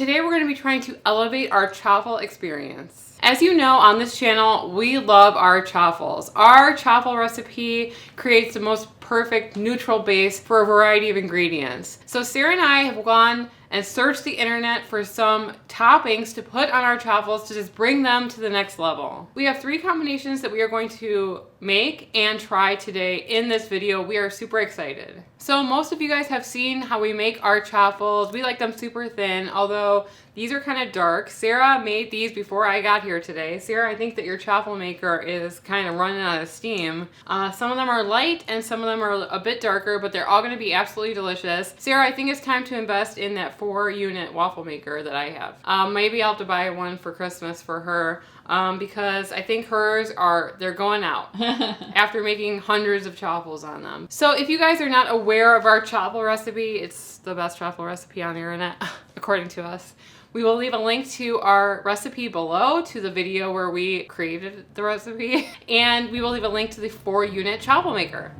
Today we're going to be trying to elevate our Chaffle experience. As you know, on this channel, we love our Chaffles. Our Chaffle recipe creates the most perfect neutral base for a variety of ingredients. So Sarah and I have gone and searched the internet for some toppings to put on our Chaffles to just bring them to the next level. We have 3 combinations that we are going to make and try today in this video. We are super excited. So most of you guys have seen how we make our Chaffles. We like them super thin, although these are kind of dark. Sarah made these before I got here today. Sarah, I think that your Chaffle maker is kind of running out of steam. Some of them are light and some of them are a bit darker, but they're all going to be absolutely delicious. Sarah, I think it's time to invest in that 4-unit waffle maker that I have. Maybe I'll have to buy one for Christmas for her. Because I think hers they're going out after making hundreds of Chaffles on them. So if you guys are not aware of our Chaffle recipe, it's the best Chaffle recipe on the internet, according to us. We will leave a link to our recipe below, to the video where we created the recipe, and we will leave a link to the 4-unit Chaffle maker.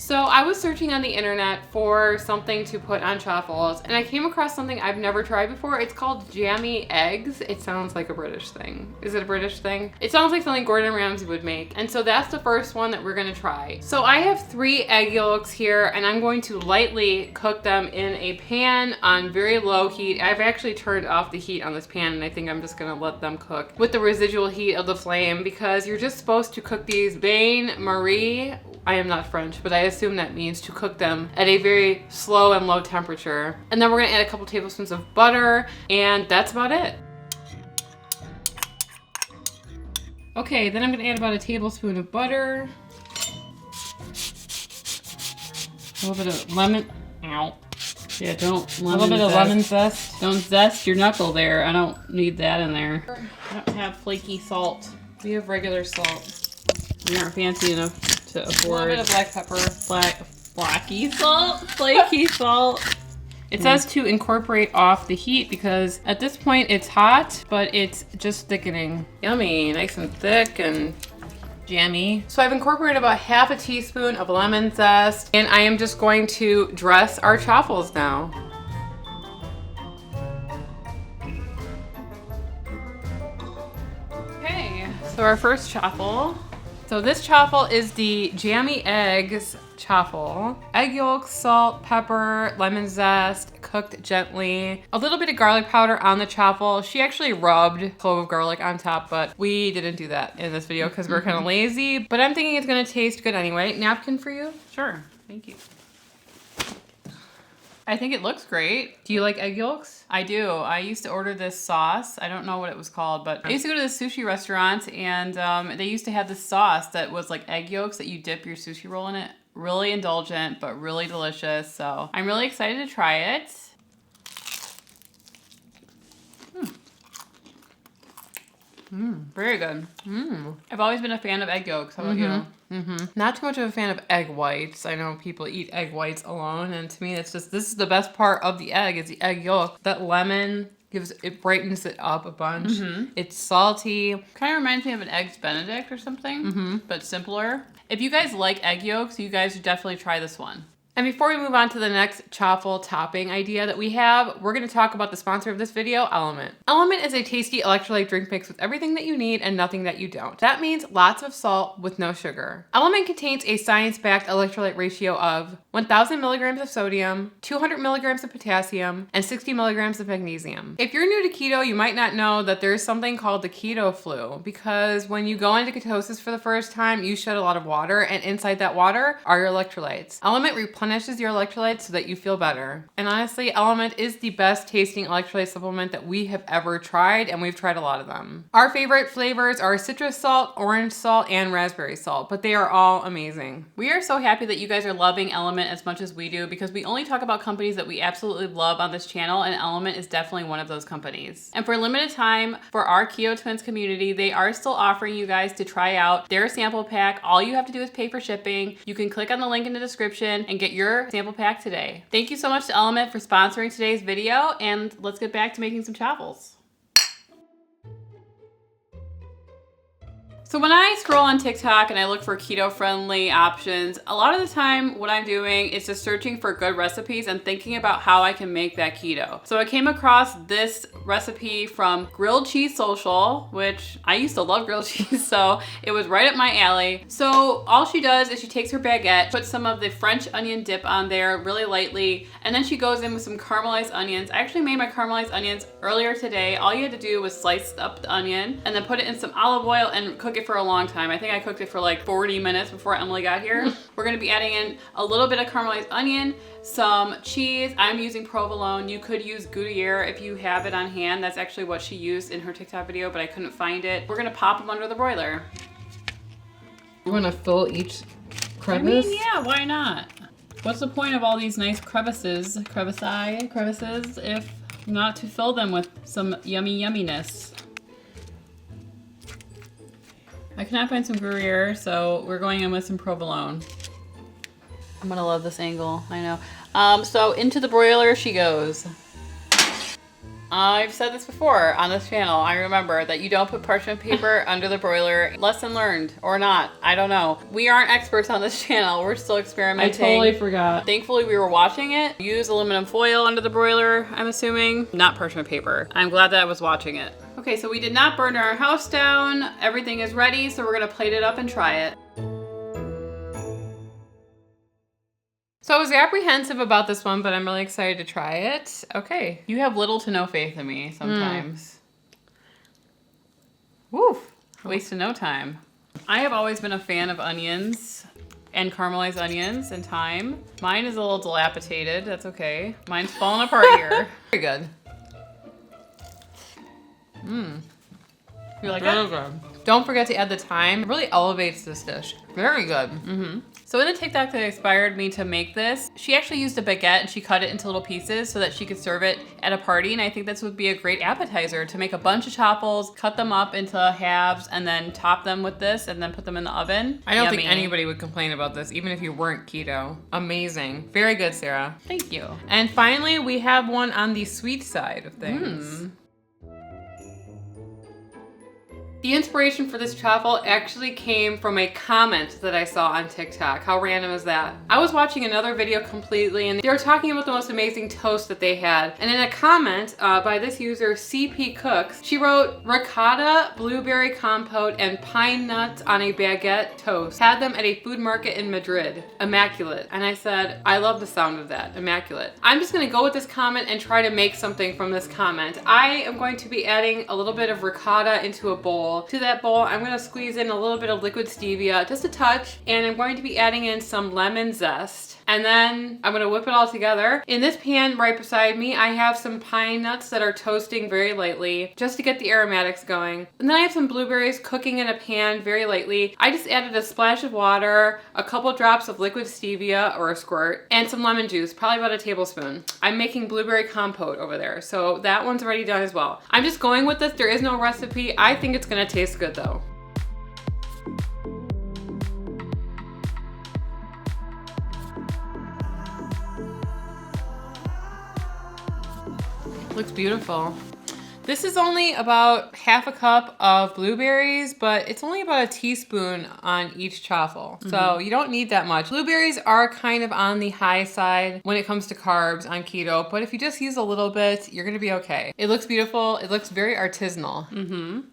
So I was searching on the internet for something to put on Chaffles, and I came across something I've never tried before. It's called Jammy Eggs. It sounds like a British thing. Is it a British thing? It sounds like something Gordon Ramsay would make. And so that's the first one that we're gonna try. So I have 3 egg yolks here, and I'm going to lightly cook them in a pan on very low heat. I've actually turned off the heat on this pan, and I think I'm just gonna let them cook with the residual heat of the flame, because you're just supposed to cook these bain-marie. I am not French, but I assume that means to cook them at a very slow and low temperature. And then we're gonna add a couple tablespoons of butter, and that's about it. Okay, then I'm gonna add about a tablespoon of butter. A little bit of lemon, ow. Yeah, don't lemon. A little bit of lemon zest. Don't zest your knuckle there. I don't need that in there. I don't have flaky salt. We have regular salt. We aren't fancy enough to afford. A little bit of black pepper. Flaky salt? Flaky salt. It says to incorporate off the heat because at this point it's hot, but it's just thickening. Yummy, nice and thick and jammy. So I've incorporated about half a teaspoon of lemon zest, and I am just going to dress our Chaffles now. Okay, so our first Chaffle. So this Chaffle is the Jammy Eggs Chaffle. Egg yolks, salt, pepper, lemon zest, cooked gently. A little bit of garlic powder on the Chaffle. She actually rubbed clove of garlic on top, but we didn't do that in this video because we're kind of lazy. But I'm thinking it's gonna taste good anyway. Napkin for you? Sure, thank you. I think it looks great. Do you like egg yolks? I do. I used to order this sauce. I don't know what it was called, but I used to go to the sushi restaurant, and they used to have this sauce that was like egg yolks that you dip your sushi roll in it. Really indulgent, but really delicious. So I'm really excited to try it. Very good. I've always been a fan of egg yolks. How about you? Not too much of a fan of egg whites. I know people eat egg whites alone, and to me, it's just, this is the best part of the egg, is the egg yolk. That lemon it brightens it up a bunch. It's salty. Kind of reminds me of an Eggs Benedict or something, but simpler. If you guys like egg yolks, you guys should definitely try this one. And before we move on to the next Chaffle topping idea that we have, we're gonna talk about the sponsor of this video, Element. Element is a tasty electrolyte drink mix with everything that you need and nothing that you don't. That means lots of salt with no sugar. Element contains a science-backed electrolyte ratio of 1,000 milligrams of sodium, 200 milligrams of potassium, and 60 milligrams of magnesium. If you're new to keto, you might not know that there's something called the Keto Flu, because when you go into ketosis for the first time, you shed a lot of water, and inside that water are your electrolytes. Element replenishes your electrolytes so that you feel better. And honestly, Element is the best tasting electrolyte supplement that we have ever tried, and we've tried a lot of them. Our favorite flavors are citrus salt, orange salt, and raspberry salt, but they are all amazing. We are so happy that you guys are loving Element as much as we do, because we only talk about companies that we absolutely love on this channel, and Element is definitely one of those companies. And for a limited time, for our Keto Twins community, they are still offering you guys to try out their sample pack. All you have to do is pay for shipping. You can click on the link in the description and get your sample pack today. Thank you so much to Element for sponsoring today's video, and let's get back to making some Chaffles. So when I scroll on TikTok and I look for keto-friendly options, a lot of the time what I'm doing is just searching for good recipes and thinking about how I can make that keto. So I came across this recipe from Grilled Cheese Social, which I used to love grilled cheese, so it was right up my alley. So all she does is she takes her baguette, puts some of the French onion dip on there really lightly, and then she goes in with some caramelized onions. I actually made my caramelized onions earlier today. All you had to do was slice up the onion and then put it in some olive oil and cook it for a long time. I think I cooked it for like 40 minutes before Emily got here. We're gonna be adding in a little bit of caramelized onion, some cheese. I'm using provolone. You could use Gruyere if you have it on hand. That's actually what she used in her TikTok video, but I couldn't find it. We're gonna pop them under the broiler. You wanna fill each crevice? I mean, yeah, why not? What's the point of all these nice crevices, if not to fill them with some yummy yumminess? I cannot find some Gruyere, so we're going in with some provolone. I'm gonna love this angle, I know. So into the broiler she goes. I've said this before on this channel. I remember that you don't put parchment paper under the broiler. Lesson learned, or not, I don't know. We aren't experts on this channel. We're still experimenting. I totally forgot. Thankfully, we were watching it. Use aluminum foil under the broiler, I'm assuming. Not parchment paper. I'm glad that I was watching it. Okay, so we did not burn our house down. Everything is ready, so we're gonna plate it up and try it. So I was apprehensive about this one, but I'm really excited to try it. Okay. You have little to no faith in me sometimes. Woof. Wasting no time. I have always been a fan of onions and caramelized onions and thyme. Mine is a little dilapidated. That's okay. Mine's falling apart here. Very good. You like Very it? good. Don't forget to add the thyme. It really elevates this dish. Very good. So in the TikTok that inspired me to make this, she actually used a baguette and she cut it into little pieces so that she could serve it at a party. And I think this would be a great appetizer to make a bunch of chaffles, cut them up into halves, and then top them with this and then put them in the oven. I don't Yummy. think anybody would complain about this, even if you weren't keto. Amazing. Very good, Sarah. Thank you. And finally, we have one on the sweet side of things. The inspiration for this chaffle actually came from a comment that I saw on TikTok. How random is that? I was watching another video completely and they were talking about the most amazing toast that they had. And in a comment by this user, CP Cooks, she wrote, ricotta, blueberry compote, and pine nuts on a baguette toast. Had them at a food market in Madrid. Immaculate. And I said, I love the sound of that. Immaculate. I'm just gonna go with this comment and try to make something from this comment. I am going to be adding a little bit of ricotta into a bowl. To that bowl, I'm going to squeeze in a little bit of liquid stevia, just a touch, and I'm going to be adding in some lemon zest. And then I'm going to whip it all together. In this pan right beside me, I have some pine nuts that are toasting very lightly, just to get the aromatics going. And then I have some blueberries cooking in a pan very lightly. I just added a splash of water, a couple drops of liquid stevia, or a squirt, and some lemon juice, probably about a tablespoon. I'm making blueberry compote over there, so that one's already done as well. I'm just going with this. There is no recipe. I think it's going to taste good though. Looks beautiful. This is only about half a cup of blueberries, but it's only about a teaspoon on each chaffle. So you don't need that much. Blueberries are kind of on the high side when it comes to carbs on keto, but if you just use a little bit, you're gonna be okay. It looks beautiful. It looks very artisanal.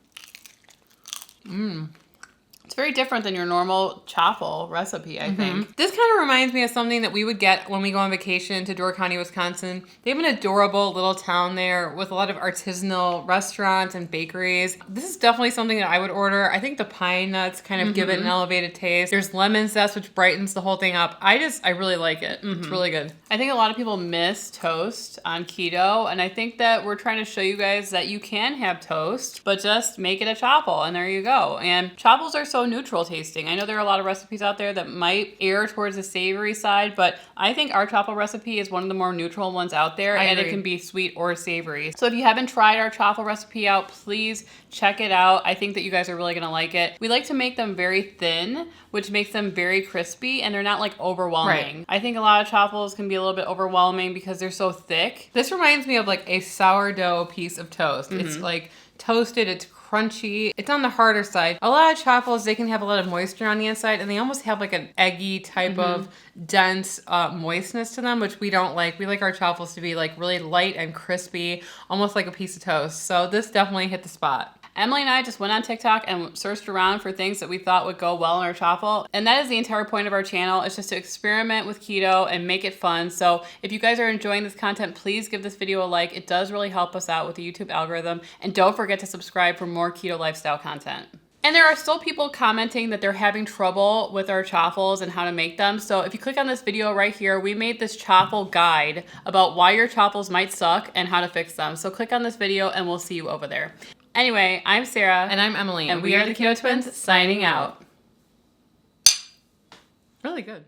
It's very different than your normal chaffle recipe, I think. This kind of reminds me of something that we would get when we go on vacation to Door County, Wisconsin. They have an adorable little town there with a lot of artisanal restaurants and bakeries. This is definitely something that I would order. I think the pine nuts kind of give it an elevated taste. There's lemon zest, which brightens the whole thing up. I really like it. It's really good. I think a lot of people miss toast on keto, and I think that we're trying to show you guys that you can have toast, but just make it a chaffle, and there you go. And chaffles are so neutral tasting. I know there are a lot of recipes out there that might err towards the savory side, but I think our chaffle recipe is one of the more neutral ones out there, and it can be sweet or savory. So if you haven't tried our chaffle recipe out, please check it out. I think that you guys are really gonna like it. We like to make them very thin, which makes them very crispy, and they're not like overwhelming. Right. I think a lot of chaffles can be a little bit overwhelming because they're so thick. This reminds me of like a sourdough piece of toast. It's like toasted, it's crunchy. It's on the harder side. A lot of chaffles, they can have a lot of moisture on the inside, and they almost have like an eggy type of dense moistness to them, which we don't like. We like our chaffles to be like really light and crispy, almost like a piece of toast. So this definitely hit the spot. Emily and I just went on TikTok and searched around for things that we thought would go well in our chaffle. And that is the entire point of our channel. It's just to experiment with keto and make it fun. So if you guys are enjoying this content, please give this video a like. It does really help us out with the YouTube algorithm. And don't forget to subscribe for more keto lifestyle content. And there are still people commenting that they're having trouble with our chaffles and how to make them. So if you click on this video right here, we made this chaffle guide about why your chaffles might suck and how to fix them. So click on this video and we'll see you over there. Anyway, I'm Sarah. And I'm Emily. And we are the Keto Twins signing out. Really good.